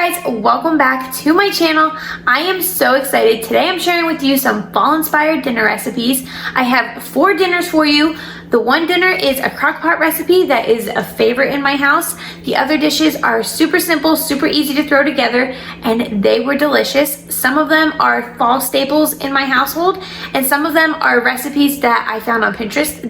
guys, welcome back to my channel. I am so excited. Today I'm sharing with you some fall inspired dinner recipes. I have 4 dinners for you. The one dinner is a crock pot recipe that is a favorite in my house. The other dishes are super simple, super easy to throw together, and they were delicious. Some of them are fall staples in my household, and some of them are recipes that I found on Pinterest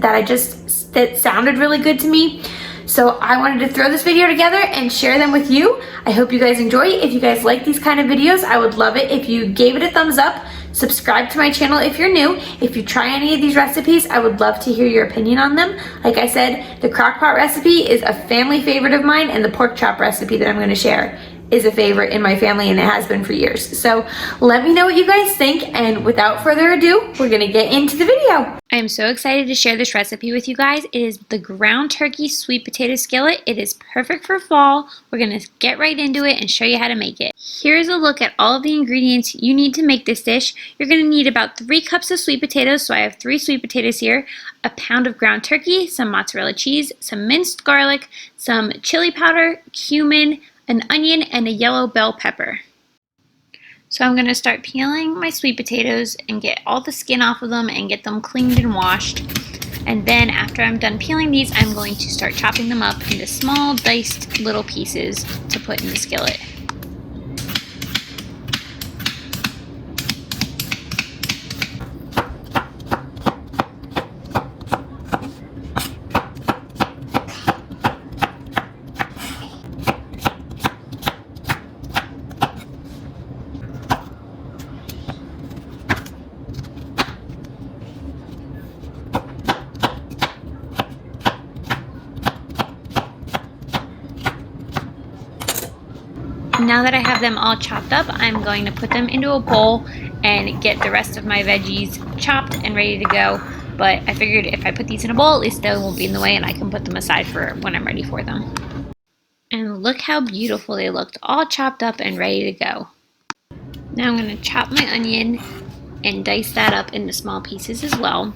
that sounded really good to me. So I wanted to throw this video together and share them with you. I hope you guys enjoy. If you guys like these kind of videos, I would love it if you gave it a thumbs up. Subscribe to my channel if you're new. If you try any of these recipes, I would love to hear your opinion on them. Like I said, the crock pot recipe is a family favorite of mine, and the pork chop recipe that I'm going to share is a favorite in my family, and it has been for years. So let me know what you guys think, and without further ado, we're gonna get into the video. I am so excited to share this recipe with you guys. It is the ground turkey sweet potato skillet. It is perfect for fall. We're gonna get right into it and show you how to make it. Here's a look at all of the ingredients you need to make this dish. You're gonna need about 3 cups of sweet potatoes, so I have 3 sweet potatoes here, a pound of ground turkey, some mozzarella cheese, some minced garlic, some chili powder, cumin, an onion, and a yellow bell pepper. So I'm going to start peeling my sweet potatoes and get all the skin off of them and get them cleaned and washed. And then after I'm done peeling these, I'm going to start chopping them up into small diced little pieces to put in the skillet. Now that I have them all chopped up, I'm going to put them into a bowl and get the rest of my veggies chopped and ready to go. But I figured if I put these in a bowl, at least they won't be in the way and I can put them aside for when I'm ready for them. And look how beautiful they looked, all chopped up and ready to go. Now I'm going to chop my onion and dice that up into small pieces as well.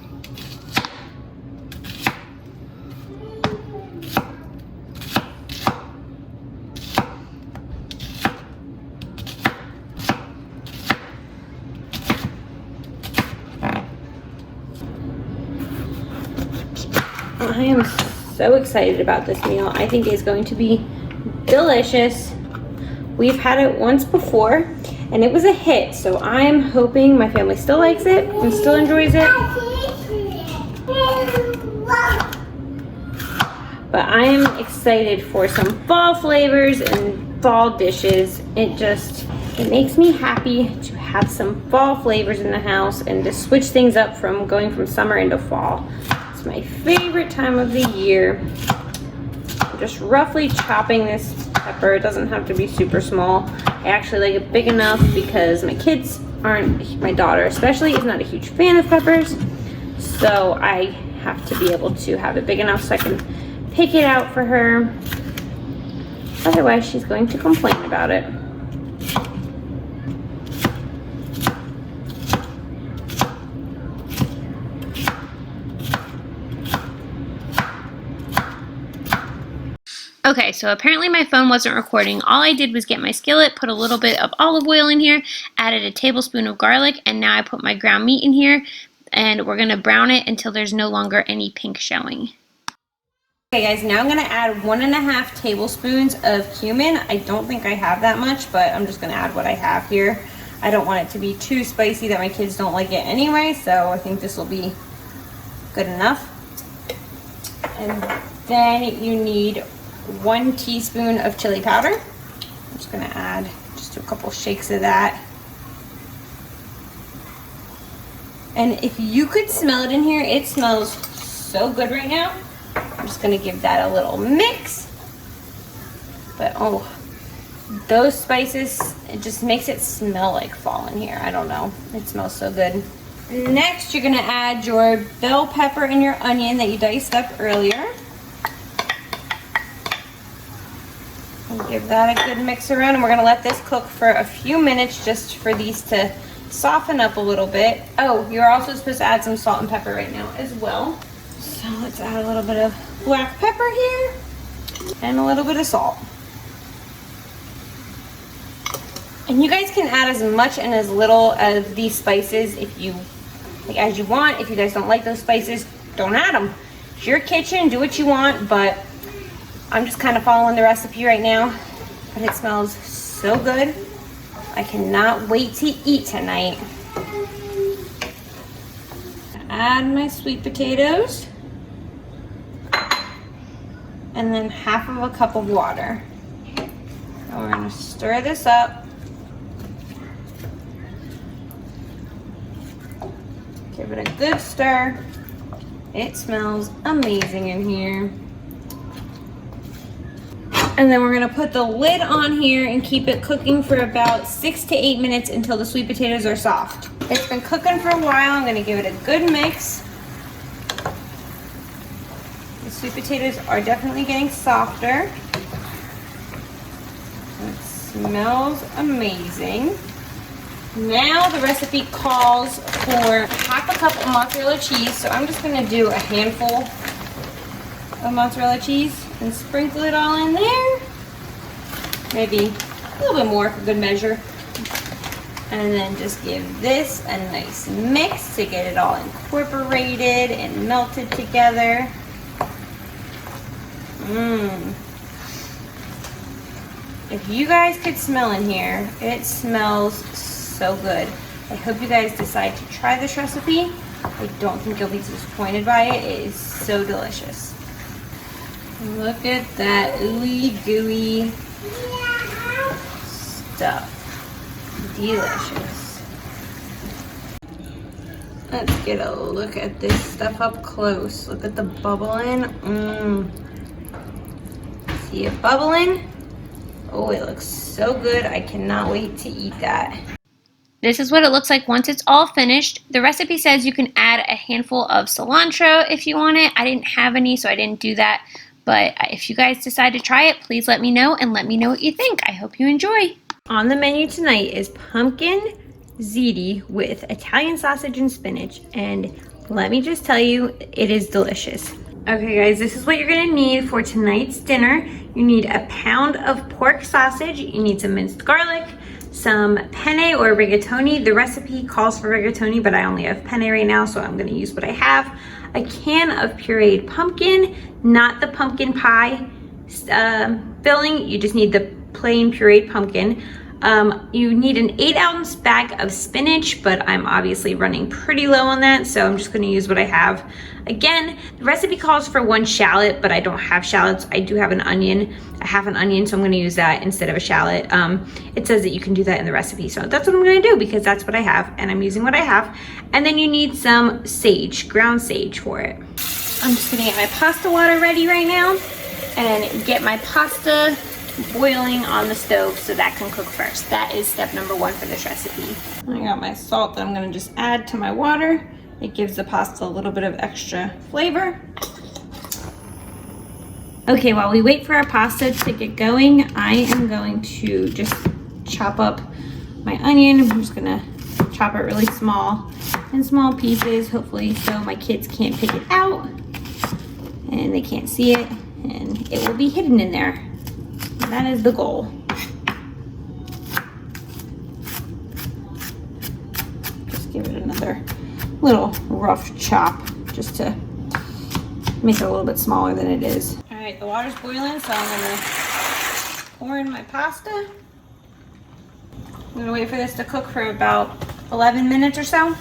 I am so excited about this meal. I think it's going to be delicious. We've had it once before and it was a hit, so I'm hoping my family still likes it and still enjoys it. But I am excited for some fall flavors and fall dishes. It makes me happy to have some fall flavors in the house and to switch things up from going from summer into fall. It's my favorite time of the year. I'm just roughly chopping this pepper. It doesn't have to be super small. I actually like it big enough because my daughter especially is not a huge fan of peppers. So I have to be able to have it big enough so I can pick it out for her. Otherwise, she's going to complain about it. Okay, so apparently my phone wasn't recording. All I did was get my skillet, put a little bit of olive oil in here, added a tablespoon of garlic, and now I put my ground meat in here, and we're going to brown it until there's no longer any pink showing. Okay guys, now I'm going to add 1.5 tablespoons of cumin. I don't think I have that much, but I'm just going to add what I have here. I don't want it to be too spicy that my kids don't like it anyway, so I think this will be good enough. And then you need 1 teaspoon of chili powder. I'm just going to add just a couple shakes of that. And if you could smell it in here, it smells so good right now. I'm just going to give that a little mix. But oh, those spices, it just makes it smell like fall in here. I don't know. It smells so good. Next, you're going to add your bell pepper and your onion that you diced up earlier. And give that a good mix around, and we're going to let this cook for a few minutes just for these to soften up a little bit. Oh, you're also supposed to add some salt and pepper right now as well. So let's add a little bit of black pepper here and a little bit of salt. And you guys can add as much and as little of these spices if you like, as you want. If you guys don't like those spices, don't add them. It's your kitchen, do what you want, but I'm just kind of following the recipe right now. But it smells so good. I cannot wait to eat tonight. Add my sweet potatoes. And then half of a cup of water. And we're gonna stir this up. Give it a good stir. It smells amazing in here. And then we're gonna put the lid on here and keep it cooking for about 6 to 8 minutes until the sweet potatoes are soft. It's been cooking for a while. I'm gonna give it a good mix. The sweet potatoes are definitely getting softer. It smells amazing. Now the recipe calls for half a cup of mozzarella cheese, so I'm just gonna do a handful of mozzarella cheese and sprinkle it all in there. Maybe a little bit more for good measure. And then just give this a nice mix to get it all incorporated and melted together. If you guys could smell in here, it smells so good. I hope you guys decide to try this recipe. I don't think you'll be disappointed by it. It is so delicious. Look at that ooey gooey stuff. Delicious. Let's get a look at this stuff up close. Look at the bubbling. See it bubbling? Oh, it looks so good. I cannot wait to eat that. This is what it looks like once it's all finished. The recipe says you can add a handful of cilantro if you want it. I didn't have any, so I didn't do that. But if you guys decide to try it, please let me know and let me know what you think. I hope you enjoy. On the menu tonight is pumpkin ziti with Italian sausage and spinach. And let me just tell you, it is delicious. Okay guys, this is what you're gonna need for tonight's dinner. You need a pound of pork sausage. You need some minced garlic, some penne or rigatoni. The recipe calls for rigatoni, but I only have penne right now, so I'm gonna use what I have. A can of pureed pumpkin, not the pumpkin pie filling. You just need the plain pureed pumpkin. You need an 8-ounce bag of spinach, but I'm obviously running pretty low on that, so I'm just gonna use what I have. Again, the recipe calls for 1 shallot, but I don't have shallots. I do have an onion, a half an onion, so I'm gonna use that instead of a shallot. It says that you can do that in the recipe, so that's what I'm gonna do because that's what I have, and I'm using what I have. And then you need some sage, ground sage for it. I'm just gonna get my pasta water ready right now and get my pasta boiling on the stove so that can cook first. That is step number 1 for this recipe. I got my salt that I'm gonna just add to my water. It gives the pasta a little bit of extra flavor. Okay, while we wait for our pasta to get going, I am going to just chop up my onion. I'm just gonna chop it really small in small pieces, hopefully so my kids can't pick it out and they can't see it, and it will be hidden in there. That is the goal. Just give it another little rough chop just to make it a little bit smaller than it is. All right, the water's boiling, so I'm gonna pour in my pasta. I'm gonna wait for this to cook for about 11 minutes or so.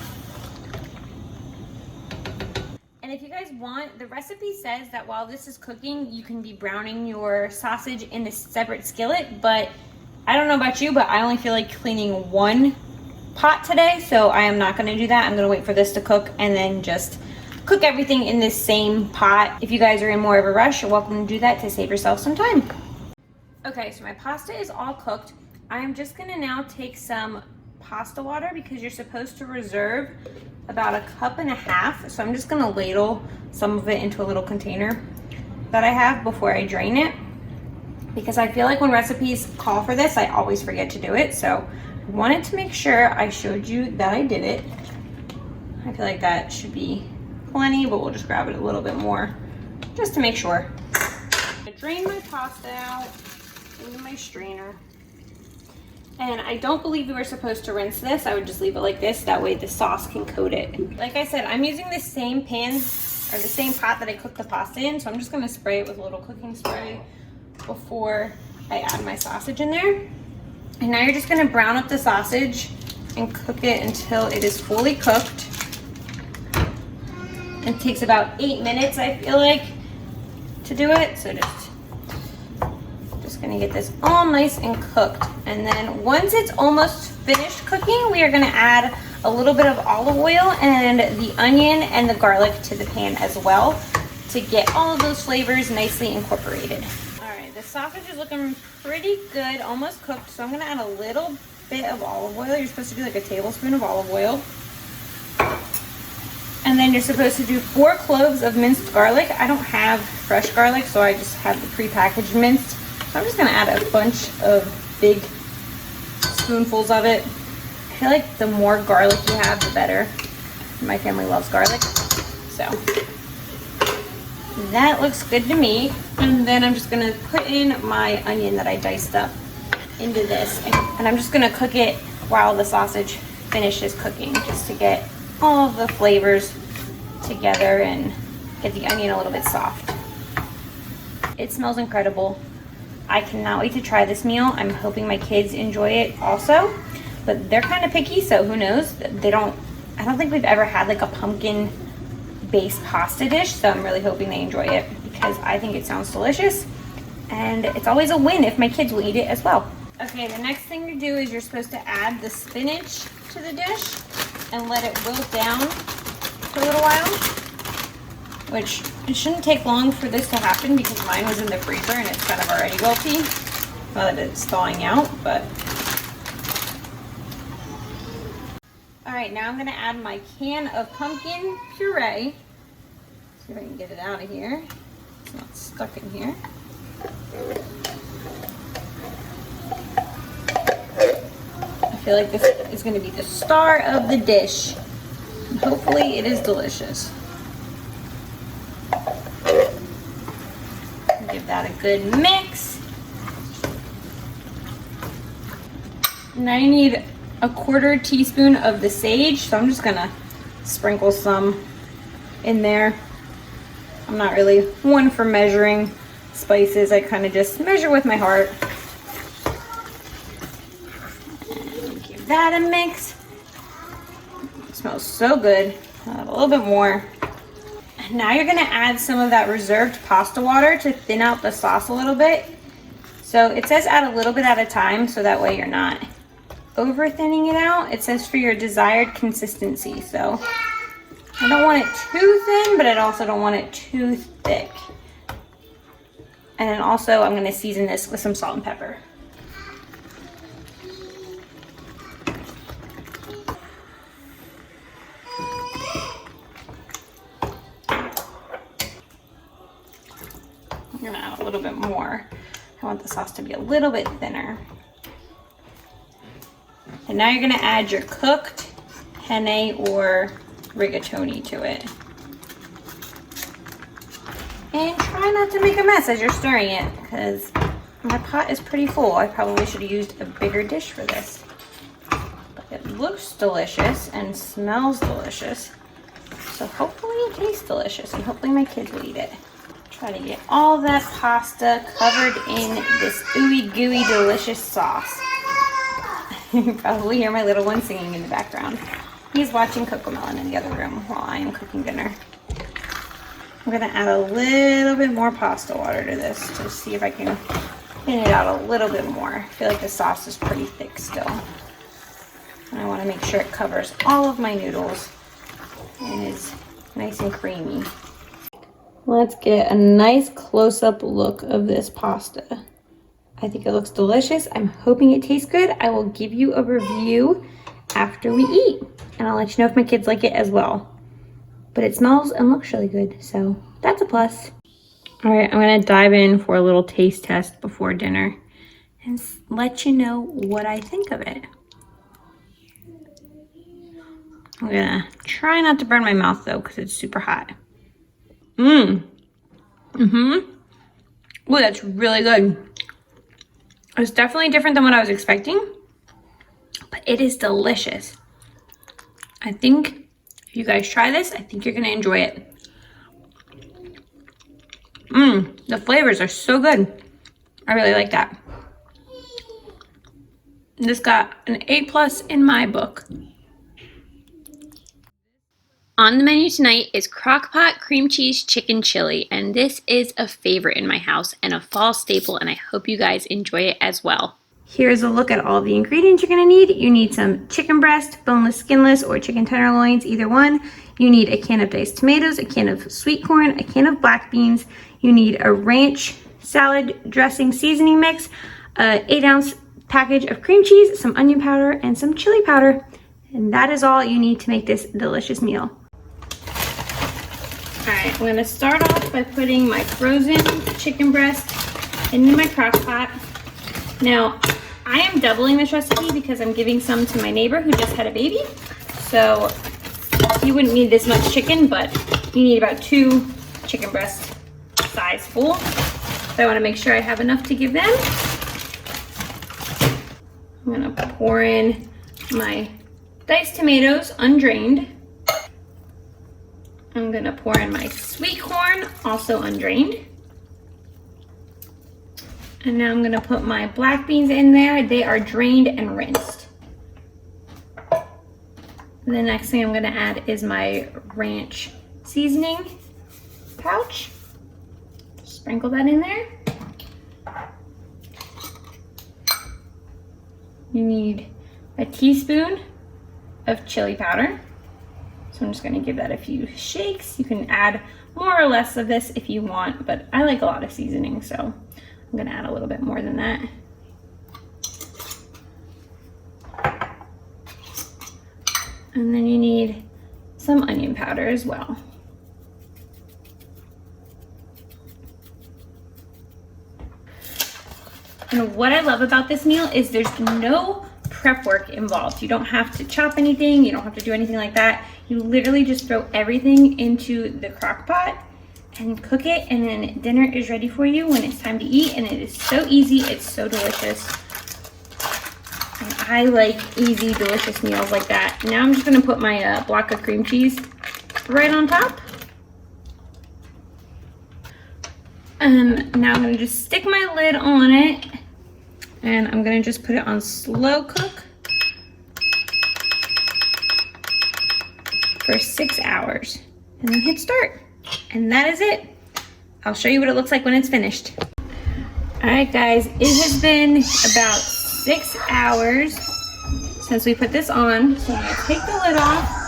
And if you guys want, the recipe says that while this is cooking, you can be browning your sausage in a separate skillet, but I don't know about you, but I only feel like cleaning 1 pot today, so I am not gonna do that. I'm gonna wait for this to cook and then just cook everything in this same pot. If you guys are in more of a rush, you're welcome to do that to save yourself some time. Okay, so my pasta is all cooked. I'm just gonna now take some pasta water because you're supposed to reserve about 1.5 cups. So I'm just gonna ladle some of it into a little container that I have before I drain it, because I feel like when recipes call for this, I always forget to do it. So I wanted to make sure I showed you that I did it. I feel like that should be plenty, but we'll just grab it a little bit more just to make sure. I'm gonna drain my pasta out into my strainer. And I don't believe you were supposed to rinse this. I would just leave it like this. That way the sauce can coat it. Like I said, I'm using the same pan or the same pot that I cooked the pasta in. So I'm just gonna spray it with a little cooking spray before I add my sausage in there. And now you're just gonna brown up the sausage and cook it until it is fully cooked. It takes about 8 minutes, I feel like, to do it. So just gonna get this all nice and cooked. And then once it's almost finished cooking, we are gonna add a little bit of olive oil and the onion and the garlic to the pan as well to get all of those flavors nicely incorporated. All right, the sausage is looking pretty good, almost cooked. So I'm gonna add a little bit of olive oil. You're supposed to do like a tablespoon of olive oil. And then you're supposed to do 4 cloves of minced garlic. I don't have fresh garlic, so I just have the prepackaged minced. So I'm just gonna add a bunch of big spoonfuls of it. I feel like the more garlic you have, the better. My family loves garlic. So that looks good to me. And then I'm just gonna put in my onion that I diced up into this. And I'm just gonna cook it while the sausage finishes cooking, just to get all of the flavors together and get the onion a little bit soft. It smells incredible. I cannot wait to try this meal. I'm hoping my kids enjoy it also, but they're kind of picky, so who knows? I don't think we've ever had like a pumpkin based pasta dish, so I'm really hoping they enjoy it because I think it sounds delicious, and it's always a win if my kids will eat it as well. Okay, the next thing to do is you're supposed to add the spinach to the dish and let it wilt down for a little while, which it shouldn't take long for this to happen because mine was in the freezer and it's kind of already wilty now that it's thawing out. But all right, now I'm gonna add my can of pumpkin puree. See if I can get it out of here. It's not stuck in here. I feel like this is going to be the star of the dish. And hopefully it is delicious. Give that a good mix. Now you need a 1/4 teaspoon of the sage. So I'm just going to sprinkle some in there. I'm not really one for measuring spices. I kind of just measure with my heart. That a mix. It smells so good. A little bit more. Now you're gonna add some of that reserved pasta water to thin out the sauce a little bit. So it says add a little bit at a time, so that way you're not over thinning it out. It says for your desired consistency. So I don't want it too thin, but I also don't want it too thick. And then also I'm gonna season this with some salt and pepper. I'm gonna add a little bit more. I want the sauce to be a little bit thinner. And now you're gonna add your cooked penne or rigatoni to it. And try not to make a mess as you're stirring it because my pot is pretty full. I probably should have used a bigger dish for this. But it looks delicious and smells delicious. So hopefully it tastes delicious and hopefully my kids will eat it. Try to get all that pasta covered in this ooey gooey delicious sauce. You can probably hear my little one singing in the background. He's watching Cocomelon in the other room while I am cooking dinner. I'm gonna add a little bit more pasta water to this to see if I can thin it out a little bit more. I feel like the sauce is pretty thick still. And I wanna make sure it covers all of my noodles and is nice and creamy. Let's get a nice close-up look of this pasta. I think it looks delicious. I'm hoping it tastes good. I will give you a review after we eat, and I'll let you know if my kids like it as well. But it smells and looks really good, so that's a plus. All right, I'm gonna dive in for a little taste test before dinner and let you know what I think of it. I'm gonna try not to burn my mouth though, because it's super hot. Ooh, that's really good. It's definitely different than what I was expecting. but it is delicious. I think if you guys try this, I think you're gonna enjoy it. The flavors are so good. I really like that. This got an A+ in my book. On the menu tonight is crock-pot cream cheese chicken chili, and this is a favorite in my house and a fall staple, and I hope you guys enjoy it as well. Here's a look at all the ingredients you're gonna need. You need some chicken breast, boneless, skinless, or chicken tenderloins, either one. You need a can of diced tomatoes, a can of sweet corn, a can of black beans. You need a ranch salad dressing seasoning mix, an 8-ounce package of cream cheese, some onion powder, and some chili powder. And that is all you need to make this delicious meal. All right, I'm gonna start off by putting my frozen chicken breast into my crock pot. Now, I am doubling this recipe because I'm giving some to my neighbor who just had a baby. So you wouldn't need this much chicken, but you need about 2 chicken breast size full. So I wanna make sure I have enough to give them. I'm gonna pour in my diced tomatoes, undrained. I'm gonna pour in my sweet corn, also undrained. And now I'm gonna put my black beans in there. They are drained and rinsed. The next thing I'm gonna add is my ranch seasoning pouch. Sprinkle that in there. You need a teaspoon of chili powder. So I'm just gonna give that a few shakes. You can add more or less of this if you want, but I like a lot of seasoning, so I'm gonna add a little bit more than that. And then you need some onion powder as well. And what I love about this meal is there's no prep work involved. You don't have to chop anything, you don't have to do anything like that. You literally just throw everything into the crock pot and cook it, and then dinner is ready for you when it's time to eat, and it is so easy, it's so delicious. And I like easy, delicious meals like that. Now I'm just gonna put my block of cream cheese right on top. And now I'm gonna just stick my lid on it, and I'm gonna just put it on slow cook for 6 hours, and then hit start. And that is it. I'll show you what it looks like when it's finished. All right, guys, it has been about 6 hours since we put this on. So I'm gonna take the lid off.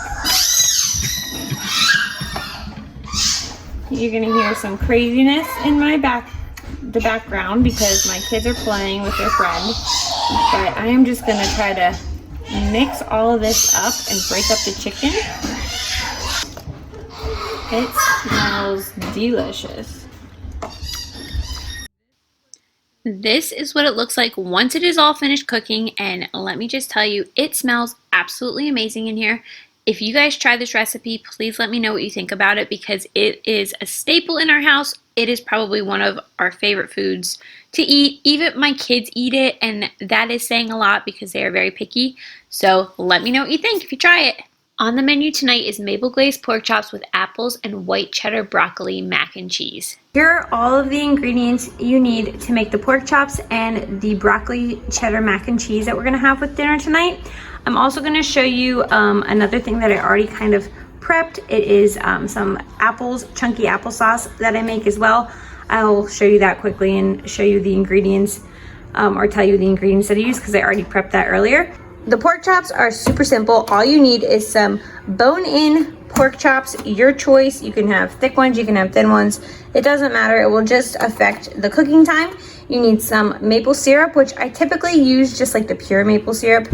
You're gonna hear some craziness in my background because my kids are playing with their friend. But I am just gonna try to mix all of this up and break up the chicken. It smells delicious. This is what it looks like once it is all finished cooking, and let me just tell you, it smells absolutely amazing in here. If you guys try this recipe, please let me know what you think about it because it is a staple in our house. It is probably one of our favorite foods to eat. Even my kids eat it, and that is saying a lot because they are very picky. So let me know what you think if you try it. On the menu tonight is maple glazed pork chops with apples and white cheddar broccoli mac and cheese. Here are all of the ingredients you need to make the pork chops and the broccoli cheddar mac and cheese that we're gonna have with dinner tonight. I'm also gonna show you another thing that I already kind of prepped. It is some apples, chunky applesauce that I make as well. I'll show you that quickly and show you the ingredients or tell you the ingredients that I use because I already prepped that earlier. The pork chops are super simple. All you need is some bone-in pork chops, your choice. You can have thick ones, you can have thin ones. It doesn't matter, it will just affect the cooking time. You need some maple syrup, which I typically use just like the pure maple syrup,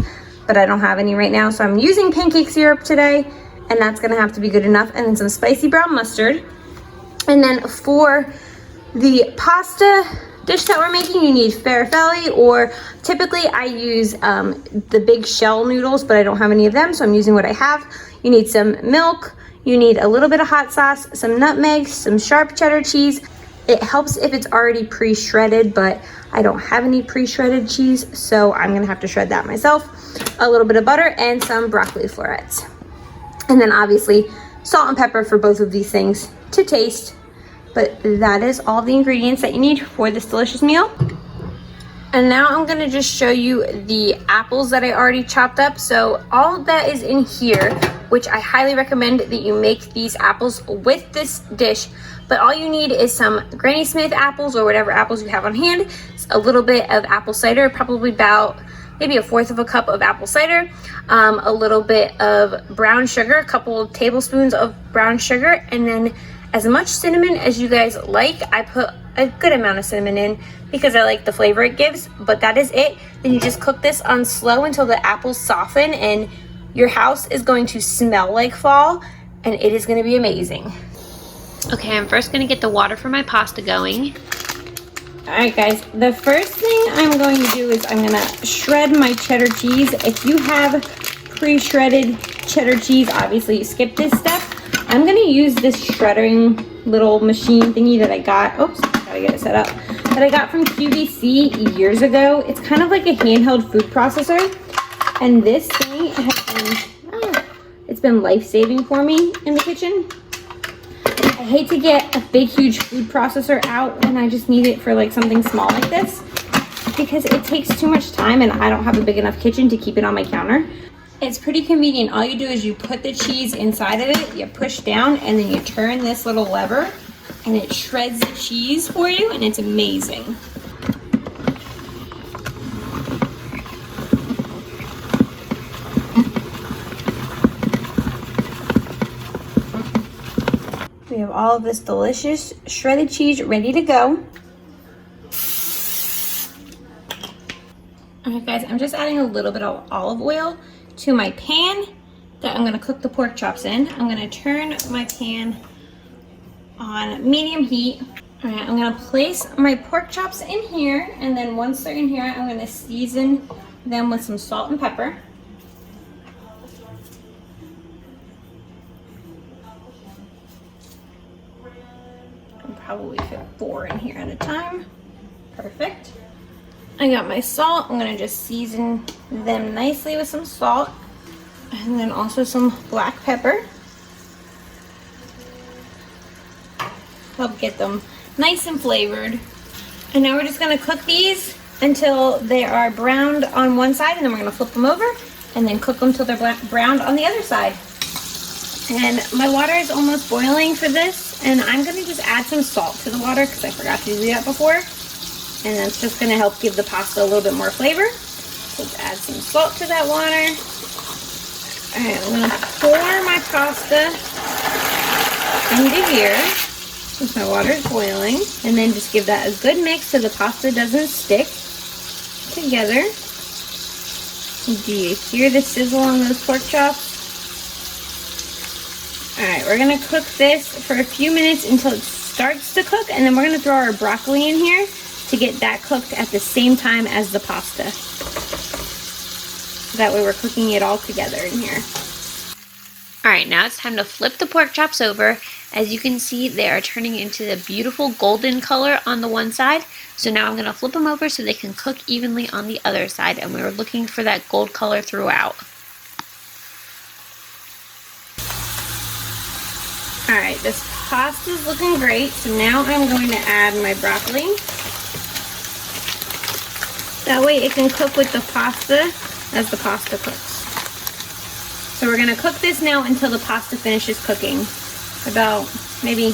but I don't have any right now, so I'm using pancake syrup today, and that's gonna have to be good enough. And then some spicy brown mustard. And then for the pasta dish that we're making, you need farfalle, or typically I use the big shell noodles, but I don't have any of them, so I'm using what I have. You need some milk, you need a little bit of hot sauce, some nutmeg, some sharp cheddar cheese, It helps if it's already pre-shredded, but I don't have any pre-shredded cheese, so I'm gonna have to shred that myself. A little bit of butter and some broccoli florets. And then obviously salt and pepper for both of these things to taste. But that is all the ingredients that you need for this delicious meal. And now I'm gonna just show you the apples that I already chopped up. So all that is in here, which I highly recommend that you make these apples with this dish. But all you need is some Granny Smith apples or whatever apples you have on hand, a little bit of apple cider, probably about maybe 1/4 of a cup of apple cider, a little bit of brown sugar, a couple of tablespoons of brown sugar, and then as much cinnamon as you guys like. I put a good amount of cinnamon in because I like the flavor it gives, but that is it. Then you just cook this on slow until the apples soften, and your house is going to smell like fall, and it is going to be amazing. Okay, I'm first going to get the water for my pasta going. Alright guys, the first thing I'm going to do is I'm going to shred my cheddar cheese. If you have pre-shredded cheddar cheese, obviously you skip this step. I'm going to use this shredding little machine thingy that I got. Oops, gotta get it set up. That I got from QVC years ago. It's kind of like a handheld food processor. And this thing has been, it's been life-saving for me in the kitchen. I hate to get a big, huge food processor out when I just need it for like something small like this, because it takes too much time and I don't have a big enough kitchen to keep it on my counter. It's pretty convenient. All you do is you put the cheese inside of it, you push down, and then you turn this little lever and it shreds the cheese for you, and it's amazing. We have all of this delicious shredded cheese ready to go. Alright guys, I'm just adding a little bit of olive oil to my pan that I'm gonna cook the pork chops in. I'm gonna turn my pan on medium heat. Alright, I'm gonna place my pork chops in here, and then once they're in here, I'm gonna season them with some salt and pepper. Probably fit 4 in here at a time. Perfect. I got my salt. I'm gonna just season them nicely with some salt, and then also some black pepper. Help get them nice and flavored. And now we're just gonna cook these until they are browned on one side, and then we're gonna flip them over and then cook them till they're browned on the other side. And my water is almost boiling for this, and I'm gonna just add some salt to the water because I forgot to do that before. And that's just gonna help give the pasta a little bit more flavor. So let's add some salt to that water. Alright, I'm gonna pour my pasta into here since my water is boiling, and then just give that a good mix so the pasta doesn't stick together. Do you hear the sizzle on those pork chops? Alright, we're gonna cook this for a few minutes until it starts to cook, and then we're gonna throw our broccoli in here to get that cooked at the same time as the pasta. That way we're cooking it all together in here. Alright, now it's time to flip the pork chops over. As you can see, they are turning into the beautiful golden color on the one side. So now I'm gonna flip them over so they can cook evenly on the other side, and we were looking for that gold color throughout. Alright, this pasta's looking great, so now I'm going to add my broccoli. That way it can cook with the pasta as the pasta cooks. So we're going to cook this now until the pasta finishes cooking. About maybe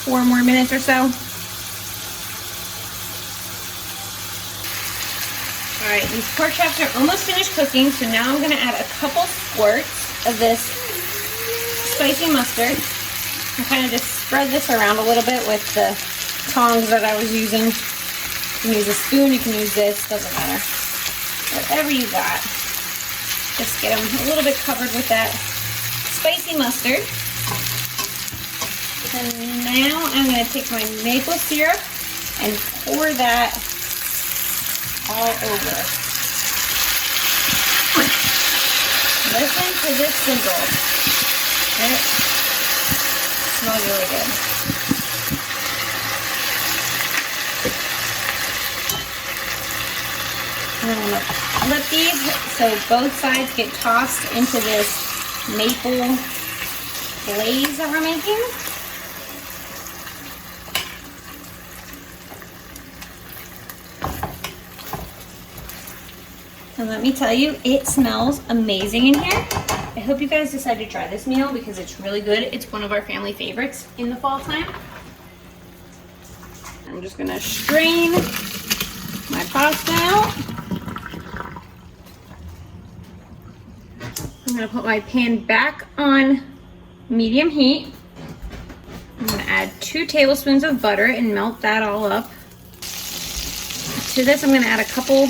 4 more minutes or so. Alright, these pork chops are almost finished cooking, so now I'm going to add a couple squirts of this spicy mustard. I kind of just spread this around a little bit with the tongs that I was using. You can use a spoon, you can use this, doesn't matter. Whatever you got. Just get them a little bit covered with that spicy mustard. And now I'm going to take my maple syrup and pour that all over. Listen to this sizzle. It smells really good. And I'm gonna flip these so both sides get tossed into this maple glaze that we're making. And let me tell you, it smells amazing in here. I hope you guys decide to try this meal because it's really good. It's one of our family favorites in the fall time. I'm just gonna strain my pasta out. I'm gonna put my pan back on medium heat. I'm gonna add 2 tablespoons of butter and melt that all up. To this, I'm gonna add a couple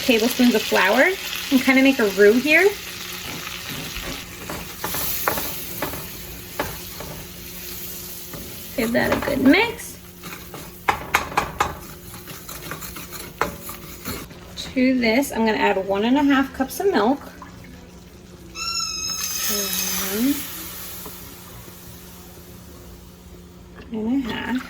tablespoons of flour and kind of make a roux here. Give that a good mix. To this, I'm going to add 1.5 cups of milk. 1.5.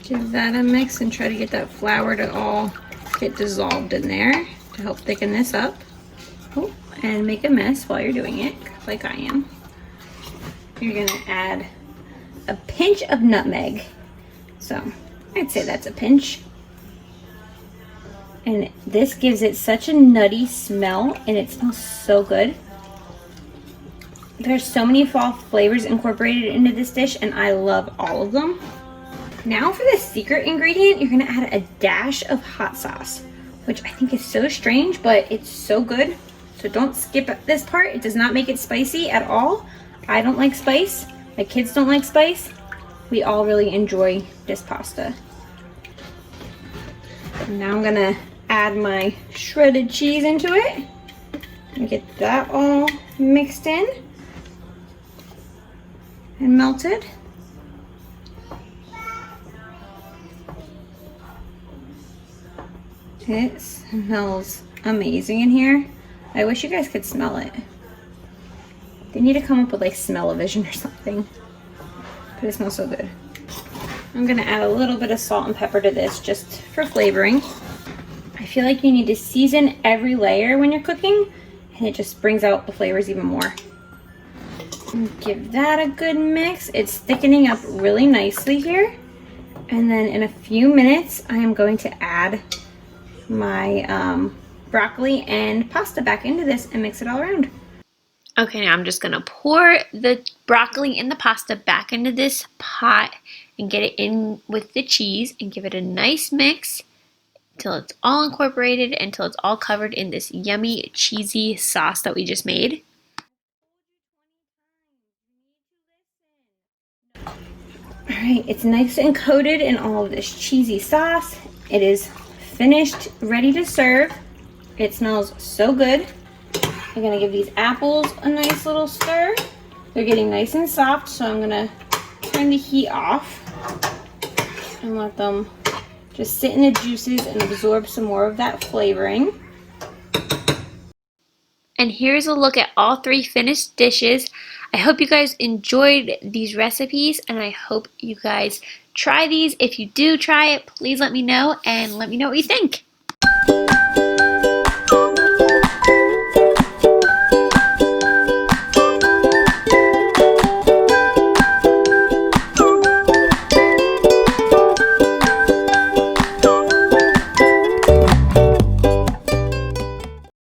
Give that a mix and try to get that flour to all get dissolved in there to help thicken this up. Oh, and make a mess while you're doing it, like I am. You're gonna add a pinch of nutmeg. So I'd say that's a pinch. And this gives it such a nutty smell and it smells so good. There's so many fall flavors incorporated into this dish and I love all of them. Now for the secret ingredient, you're gonna add a dash of hot sauce, which I think is so strange, but it's so good. So don't skip this part. It does not make it spicy at all. I don't like spice. My kids don't like spice. We all really enjoy this pasta. And now I'm gonna add my shredded cheese into it and get that all mixed in and melted. It smells amazing in here. I wish you guys could smell it. They need to come up with like smell-o-vision or something. But it smells so good. I'm gonna add a little bit of salt and pepper to this just for flavoring. I feel like you need to season every layer when you're cooking and it just brings out the flavors even more. And give that a good mix. It's thickening up really nicely here. And then in a few minutes, I am going to add my broccoli and pasta back into this and mix it all around. Okay, now I'm just gonna pour the broccoli and the pasta back into this pot and get it in with the cheese and give it a nice mix until it's all incorporated, until it's all covered in this yummy cheesy sauce that we just made. All right, it's nice and coated in all of this cheesy sauce. It is finished, ready to serve. It smells so good. I'm gonna give these apples a nice little stir. They're getting nice and soft, so I'm gonna turn the heat off and let them just sit in the juices and absorb some more of that flavoring. And here's a look at all 3 finished dishes. I hope you guys enjoyed these recipes and I hope you guys try these. If you do try it, please let me know and let me know what you think.